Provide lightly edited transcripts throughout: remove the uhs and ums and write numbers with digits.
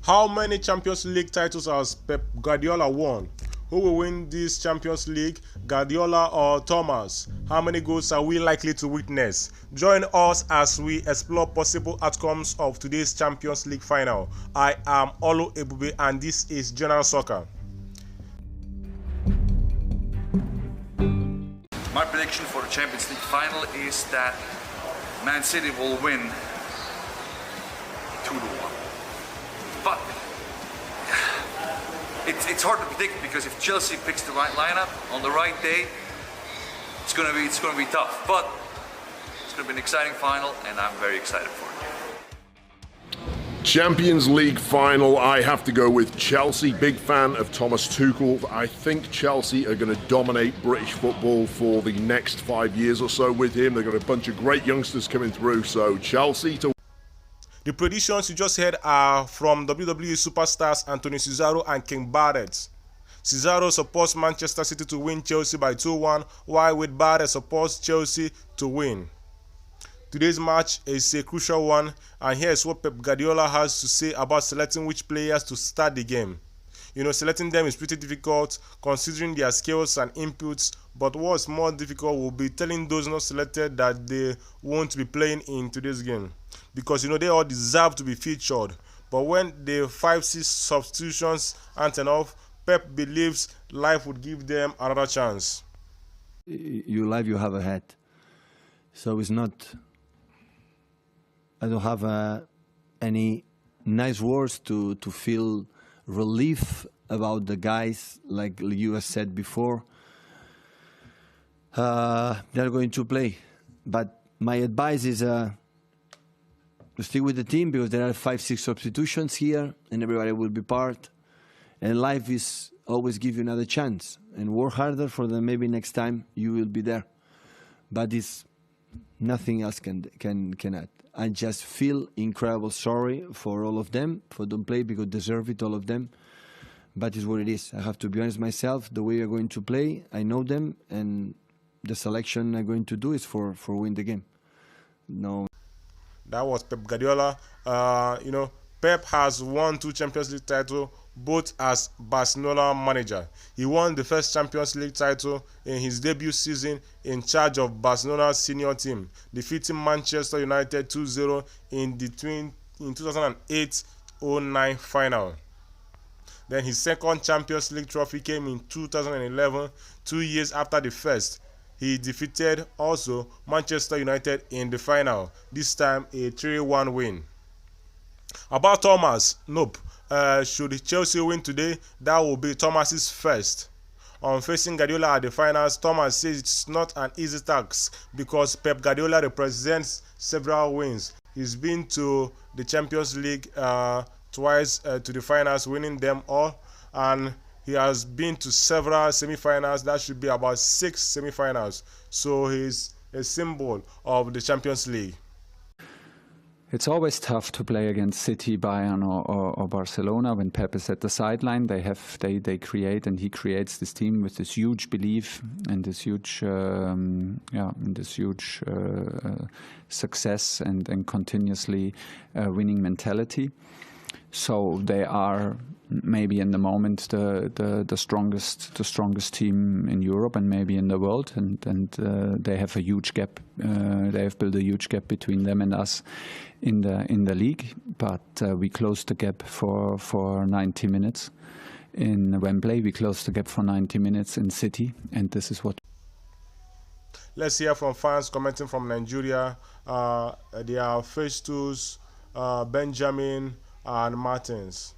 How many Champions League titles has Pep Guardiola won? Who will win this Champions League, Guardiola or Thomas? How many goals are we likely to witness? Join us as we explore possible outcomes of today's Champions League final. I am Olu Ebube and this is General Soccer. My prediction for the Champions League final is that Man City will win 2-1. But it's hard to predict because if Chelsea picks the right lineup on the right day, it's gonna be tough. But it's gonna be an exciting final, and I'm very excited for it. Champions League final, I have to go with Chelsea. Big fan of Thomas Tuchel. I think Chelsea are going to dominate British football for the next 5 years or so with him. They've got a bunch of great youngsters coming through, so Chelsea to... The predictions you just heard are from WWE superstars Anthonio Cesaro and King Barrete. Cesaro supports Manchester City to win Chelsea by 2-1, while with Barrete supports Chelsea to win. Today's match is a crucial one, and here's what Pep Guardiola has to say about selecting which players to start the game. Selecting them is pretty difficult considering their skills and inputs, but what's more difficult will be telling those not selected that they won't be playing in today's game. Because they all deserve to be featured. But when the 5-6 substitutions aren't enough, Pep believes life would give them another chance. Your life you have ahead. So it's not... I don't have any nice words to feel relief about the guys, like you have said before. They're going to play. But my advice is to stick with the team because there are 5-6 substitutions here and everybody will be part. And life is always give you another chance. And work harder for them. Maybe next time you will be there. But it's nothing else can add. I just feel incredible sorry for all of them, for don't play because deserve it, all of them. But it's what it is. I have to be honest myself. The way we're going to play, I know them, and the selection I'm going to do is for win the game. No. That was Pep Guardiola. Pep has won 2 Champions League titles, both as Barcelona manager. He won the first Champions League title in his debut season in charge of Barcelona's senior team, defeating Manchester United 2-0 in 2008-09 final. Then his second Champions League trophy came in 2011, 2 years after the first. He defeated also Manchester United in the final, this time a 3-1 win. About Thomas, nope. Should Chelsea win today, that will be Thomas's first. On facing Guardiola at the finals, Thomas says it's not an easy task because Pep Guardiola represents several wins. He's been to the Champions League twice to the finals, winning them all, and he has been to several semi-finals. That should be about 6 semi-finals. So he's a symbol of the Champions League. It's always tough to play against City, Bayern, or Barcelona when Pep is at the sideline. They create, and he creates this team with this huge belief and this huge, success and continuously winning mentality. So they are maybe in the moment the strongest team in Europe and maybe in the world, and they have a huge gap. They have built a huge gap between them and us in the league. But we closed the gap for 90 minutes in Wembley. We closed the gap for 90 minutes in City, and this is what. Let's hear from fans commenting from Nigeria. They are Festus, Benjamin, and Martins.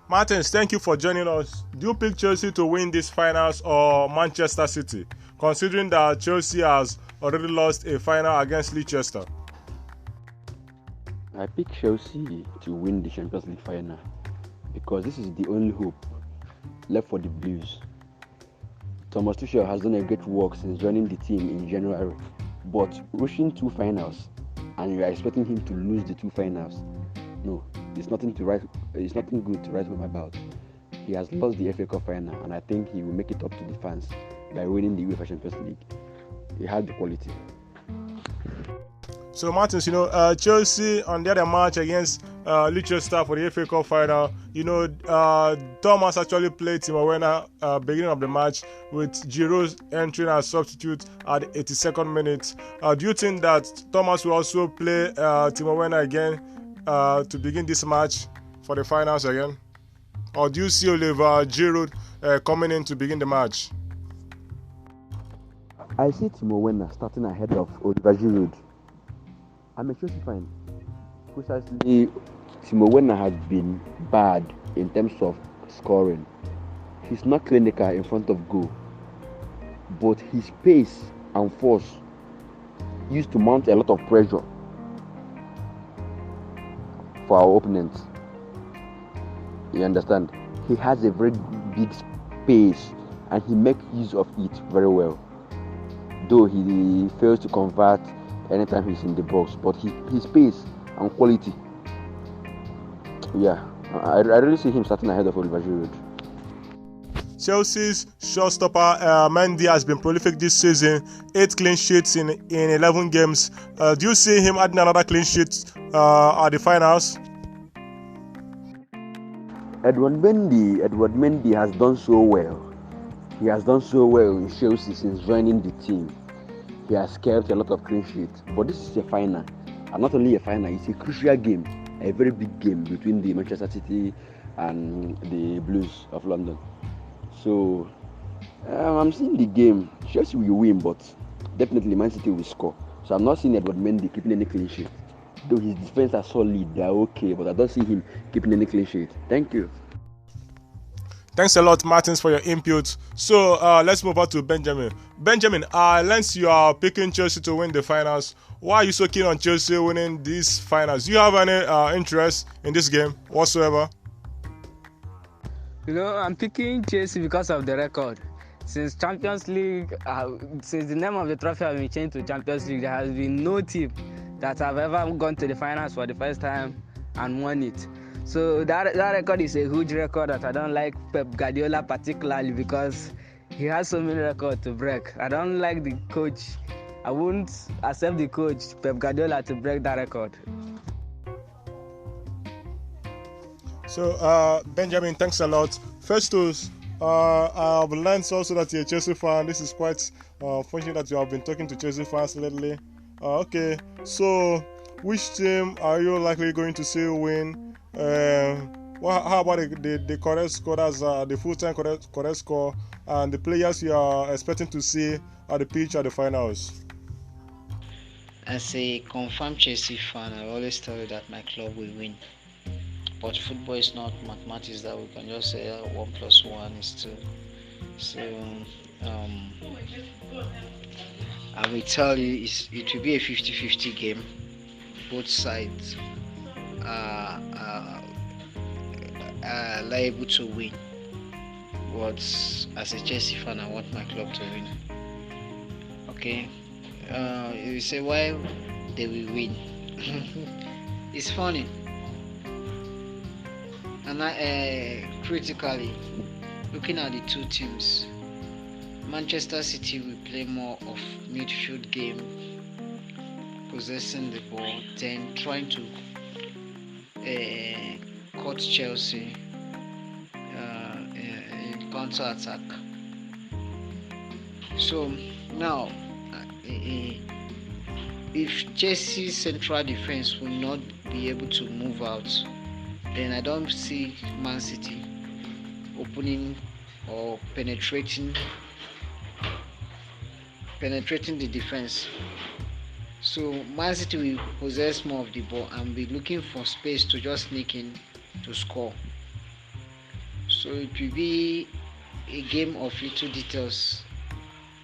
Martins, thank you for joining us. Do you pick Chelsea to win this finals or Manchester City, considering that Chelsea has already lost a final against Leicester? I pick Chelsea to win the Champions League final because this is the only hope left for the Blues. Thomas Tuchel has done a great work since joining the team in January, but reaching 2 finals and you are expecting him to lose the 2 finals, no, it's nothing good to write home about. He has lost the FA Cup final, and I think he will make it up to the fans by winning the UEFA Champions League. He had the quality. So Martins, Chelsea on the other match against Leicester for the FA Cup final, Thomas actually played Timo Werner beginning of the match with Giroud entering as substitute at the 82nd minute. Do you think that Thomas will also play Timo Werner again to begin this match for the finals again? Or do you see Oliver Giroud coming in to begin the match? I see Timo Werner starting ahead of Oliver Giroud. I'm a Chelsea fan. Precisely, Timo Werner has been bad in terms of scoring. He's not clinical in front of goal, but his pace and force used to mount a lot of pressure for our opponents. You understand? He has a very big pace and he makes use of it very well. Though he fails to convert anytime he's in the box, but his pace and quality, I really see him starting ahead of Oliver Giroud. Chelsea's shortstopper Mendy has been prolific this season, 8 clean sheets in 11 games. Do you see him adding another clean sheet at the finals? Edward Mendy has done so well. He has done so well in Chelsea since joining the team. He has kept a lot of clean sheets. But this is a final. And not only a final, it's a crucial game. A very big game between the Manchester City and the Blues of London. So, I'm seeing the game. Chelsea will win, but definitely Man City will score. So I'm not seeing Edward Mendy keeping any clean sheet. Though his defense are solid, they are okay, but I don't see him keeping any clean sheet. Thank you. Thanks a lot, Martins, for your input. So let's move on to Benjamin. Benjamin, Lance, you are picking Chelsea to win the finals. Why are you so keen on Chelsea winning these finals? Do you have any interest in this game whatsoever? I'm picking Chelsea because of the record. Since Champions League, since the name of the trophy has been changed to Champions League, there has been no team that have ever gone to the finals for the first time and won it. So that record is a huge record that I don't like Pep Guardiola particularly because he has so many records to break. I don't like the coach. I won't accept the coach, Pep Guardiola, to break that record. So, Benjamin, thanks a lot. Festus, I've learned also that you're a Chelsea fan. This is quite fortunate that you have been talking to Chelsea fans lately. Okay, so which team are you likely going to see win? How about the correct score, that's the full-time correct score, and the players you are expecting to see at the pitch at the finals? As a confirmed Chelsea fan, I always tell you that my club will win. But football is not mathematics that we can just say 1 + 1 is 2. So I will tell you it will be a 50-50 game. Both sides are liable to win. But as a Chelsea fan, I want my club to win. Okay. You say why they will win? It's funny. And critically looking at the two teams, Manchester City will play more of midfield game, possessing the ball, then trying to caught Chelsea in counter-attack. So now, if Chelsea's central defense will not be able to move out, then I don't see Man City opening or penetrating the defense. So Man City will possess more of the ball and be looking for space to just sneak in to score. So it will be a game of little details.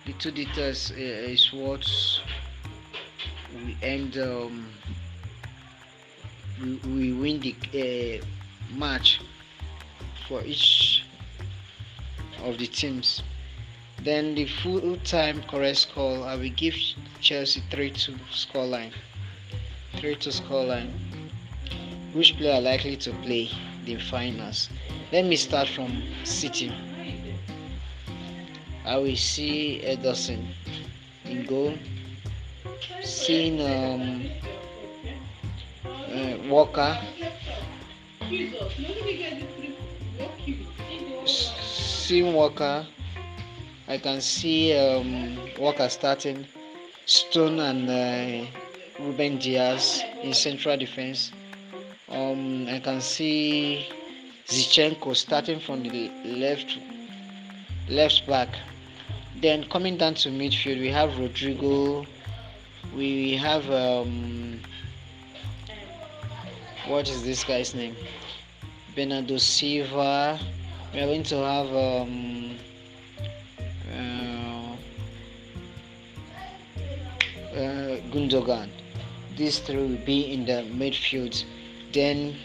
Little details is what we end. We win the match for each of the teams. Then the full-time correct score, I will give Chelsea 3-2 scoreline. 3-2 scoreline. Which player are likely to play the finals? Let me start from City. I will see Ederson in goal. seeing Walker, seeing Walker. I can see Walker starting, Stone and Ruben Diaz in central defense. I can see Zichenko starting from the left back. Then coming down to midfield, we have Rodrigo. We have what is this guy's name? Bernardo Silva. We are going to have Gundogan. These three will be in the midfield. Then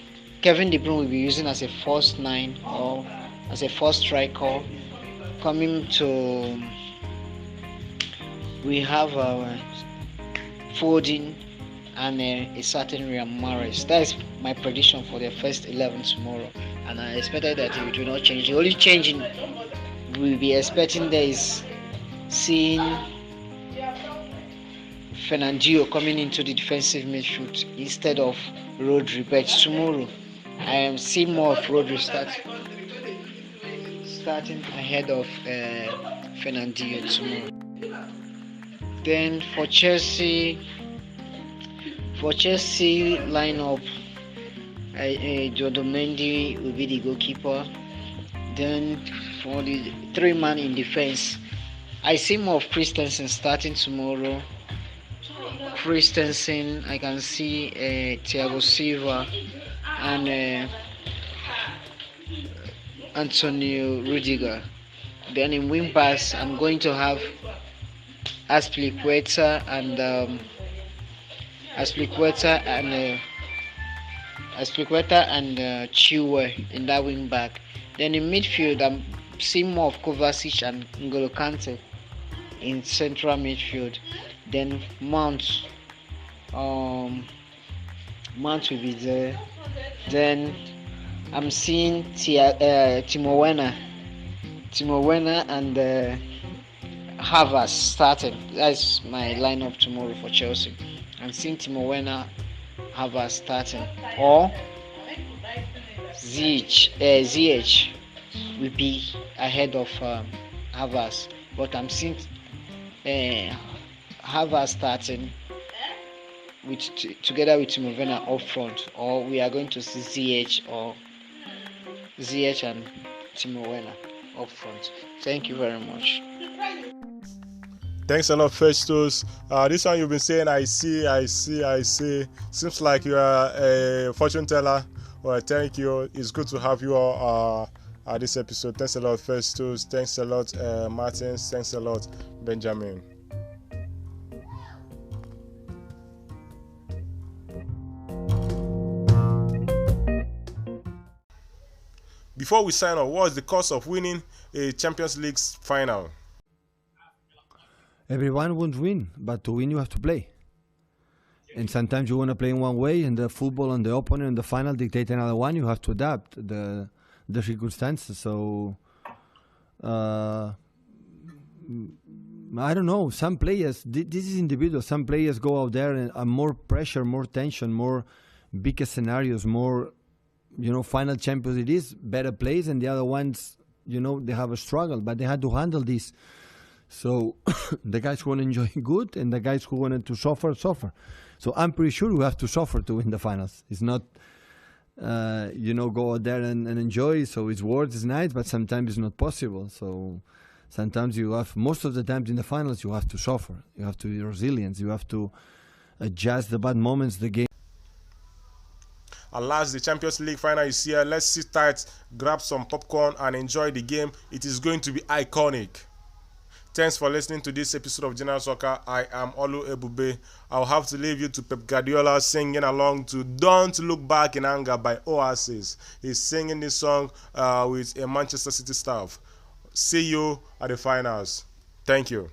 Kevin De Bruyne will be using as a false 9 or as a false striker. Coming to, we have Foden and a certain Riyad Mahrez. That is my prediction for the first 11 tomorrow, and I expected that it will not change. The only change we'll be expecting there is seeing Fernandinho coming into the defensive midfield instead of Rodri. But tomorrow I am seeing more of Rodri starting ahead of Fernandinho tomorrow. Then for Chelsea lineup, Jordan Mendy will be the goalkeeper. Then for the 3-man in defense, I see more of Christensen starting tomorrow. Christensen, I can see Thiago Silva and Antonio Rudiger. Then in wing backs, I'm going to have Azpilicueta and Chilwell in that wing back. Then in midfield, I'm seeing more of Kovacic and N'Golo Kante in central midfield. Then Mount will be there. Then I'm seeing Timo Werner and Havertz starting. That's my lineup tomorrow for Chelsea. I'm seeing Timo Werner, Havertz starting, or ZH will be ahead of Havertz. But I'm seeing Havertz starting together with Timo Werner up front, or we are going to see ZH and Timo Werner up front. Thank you very much. Thanks a lot, Festus. This one you've been saying, I see. Seems like you are a fortune teller. Well, thank you. It's good to have you all at this episode. Thanks a lot, Festus. Thanks a lot, Martins. Thanks a lot, Benjamin. Before we sign off, what is the cost of winning a Champions League final? Everyone won't win, but to win you have to play. And sometimes you want to play in one way, and the football and the opponent and the final dictate another one. You have to adapt the circumstances. So I don't know. Some players, this is individual. Some players go out there and are more pressure, more tension, more bigger scenarios, more final champions. It is better plays, and the other ones, they have a struggle, but they had to handle this. So the guys who want to enjoy good, and the guys who wanted to suffer. So I'm pretty sure we have to suffer to win the finals. It's not, go out there and enjoy. So it's words, it's nice, but sometimes it's not possible. So sometimes most of the times in the finals, you have to suffer. You have to be resilient. You have to adjust the bad moments, the game. Alas, the Champions League final is here. Let's sit tight, grab some popcorn, and enjoy the game. It is going to be iconic. Thanks for listening to this episode of General Soccer. I am Olu Ebube. I'll have to leave you to Pep Guardiola singing along to Don't Look Back in Anger by Oasis. He's singing this song with a Manchester City staff. See you at the finals. Thank you.